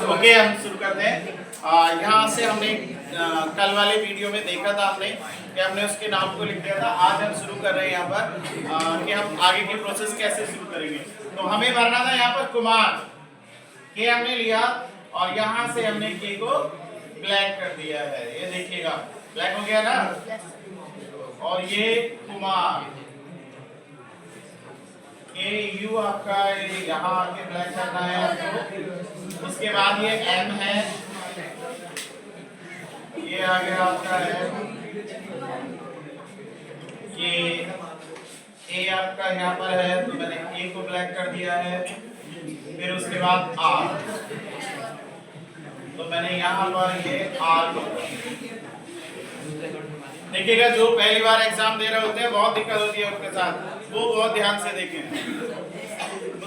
Okay, हम शुरू करते हैं। यहाँ से हमने कल वाले वीडियो में देखा था हमने कि हमने उसके नाम को लिख दिया था। आज हम शुरू कर रहे हैं यहाँ पर कि हम आगे की प्रोसेस कैसे शुरू करेंगे। तो हमें भरना था यहाँ पर कुमार, के हमने लिया और यहाँ से हमने के को ब्लैक कर दिया है। ये देखिएगा ब्लैक हो गया ना। और ये कुमार के यू आपका यहाँ आके ब्लैक करना है आपको। उसके बाद ये एम है, ये आ गया आपका है ये ए आपका यहाँ पर है, तो मैंने ए को ब्लैक कर दिया है। फिर उसके बाद आर, तो मैंने यहाँ पर ये आर को। देखिएगा जो पहली बार एग्जाम दे रहे होते हैं बहुत दिक्कत होती है उनके साथ, वो बहुत ध्यान से देखें।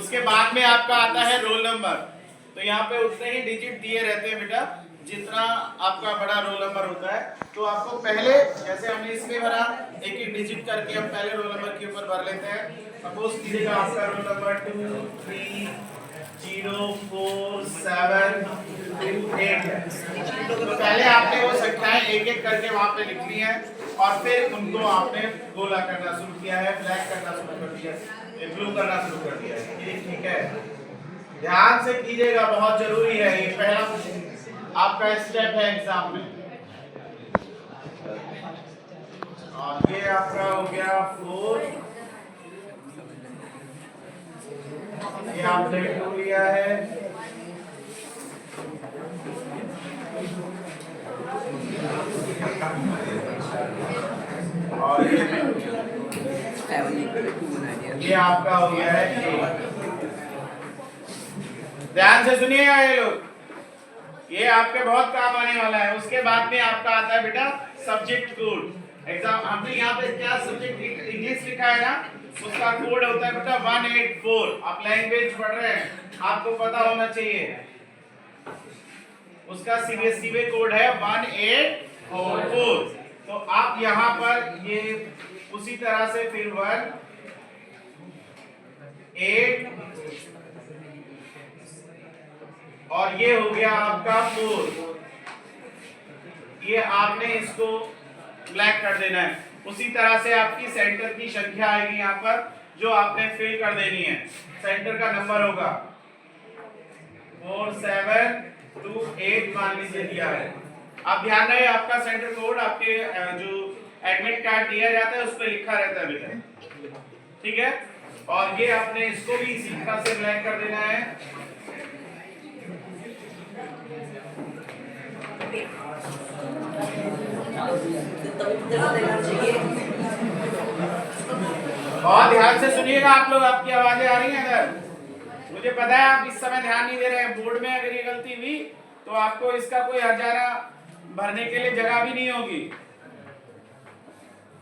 उसके बाद में आपका आता है रोल नंबर। तो यहाँ पे उतने ही डिजिट दिए रहते हैं बेटा जितना आपका बड़ा रोल नंबर होता है। तो आपको पहले जैसे हमने इसमें भरा एक एक डिजिट करके हम पहले रोल नंबर के ऊपर भर लेते हैं। सपोज कीजिएगा आपका रोल नंबर 2 3 0 4 7 2 8 है। तो पहले आपने वो संख्याएं एक एक करके वहां पे लिख ली है और फिर उनको आपने गोला करना शुरू किया है, ब्लैक करना शुरू कर दिया है, ब्लू करना शुरू कर दिया है। ठीक है, ध्यान से कीजिएगा, बहुत जरूरी है। ये पहला आपका स्टेप है एग्जाम में। और ये आपका हो गया 4, ये आपने 2 लिया है, और ये आपका हो गया है। ध्यान से सुनिएगा ये लोग, ये आपके बहुत काम आने वाला है। उसके बाद में आपका आता है बेटा सब्जेक्ट कोड। एग्जाम हमने यहाँ पे क्या सब्जेक्ट इंग्लिश लिखा है ना, उसका कोड होता है बेटा 184। आप लैंग्वेज पढ़ रहे हैं, आपको पता होना चाहिए। उसका सीबीएसई में कोड है 1844। तो आप यहाँ पर ये उसी तरह से फिर 1 8 और ये हो गया आपका 4। ये आपने इसको ब्लैक कर देना है। उसी तरह से आपकी सेंटर की संख्या आएगी यहाँ पर जो आपने फिल कर देनी है। सेंटर का नंबर होगा 4 7 2 8 मान लीजिए दिया है। आप ध्यान रहे आपका सेंटर कोड आपके जो एडमिट कार्ड दिया जाता है उस पर लिखा रहता है बेटा, ठीक है। और ये आपने इसको भी इसी तरह से ब्लैक कर देना है। बहुत ध्यान से सुनिएगा आप लोग, आपकी आवाजें आ रही हैं इधर। मुझे पता है आप इस समय ध्यान नहीं दे रहे हैं। बोर्ड में अगर ये गलती हुई तो आपको इसका कोई हजारा भरने के लिए जगह भी नहीं होगी।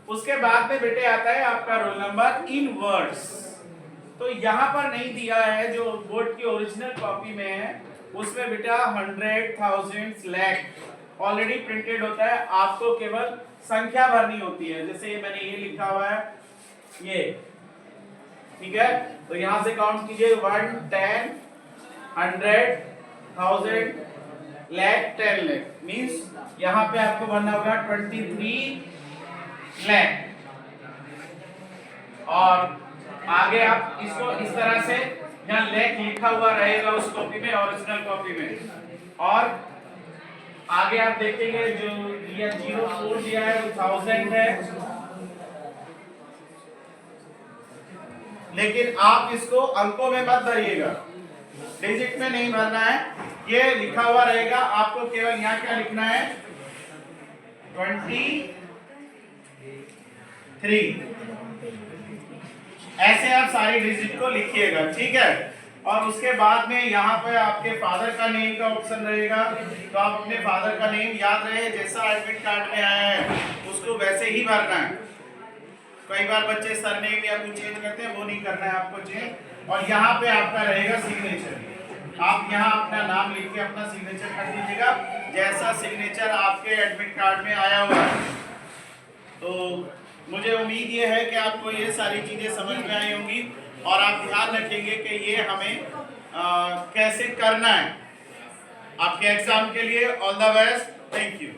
उसके बाद में बेटे आता है आपका रोल नंबर इन वर्ड्स। तो यहाँ पर नहीं दिया है, जो बोर्ड की ओरिजिनल कॉपी में है उसमें बेटा 100 1000 लाख ऑलरेडी प्रिंटेड होता है। आपको केवल संख्या भरनी होती है। जैसे मैंने ये लिखा हुआ है ये, ठीक है। तो यहां से काउंट कीजिए 1 10 100 1000 लाख 10 लाख मींस यहां पे आपको भरना होगा 23 लाख। और आगे आप इसको इस तरह से यहाँ लाख लिखा हुआ रहेगा उस कॉपी में, ओरिजिनल कॉपी में। और आगे आप देखेंगे जो ये 04 दिया है वो 1000 है, लेकिन आप इसको अंकों में मत भरिएगा, डिजिट में नहीं भरना है। ये लिखा हुआ रहेगा, आपको केवल यहाँ क्या लिखना है 23। ऐसे आप सारी डिजिट को लिखिएगा, ठीक है। और उसके बाद में यहाँ पे आपके फादर का नेम का ऑप्शन रहेगा। तो आप अपने फादर का नेम याद रहे, जैसा एडमिट कार्ड में आया है उसको वैसे ही भरना है। कई बार बच्चे सरनेम या कुछ चेंज करते हैं, वो नहीं करना है आपको चेंज। और यहाँ पे आपका रहेगा सिग्नेचर। आप यहाँ अपना नाम लिख के अपना सिग्नेचर कर दीजिएगा, जैसा सिग्नेचर आपके एडमिट कार्ड में आया हुआ है। तो मुझे उम्मीद ये है कि आपको ये सारी चीजें समझ में आई होंगी और आप ध्यान रखेंगे कि ये हमें कैसे करना है आपके एग्जाम के लिए। All the best, thank you.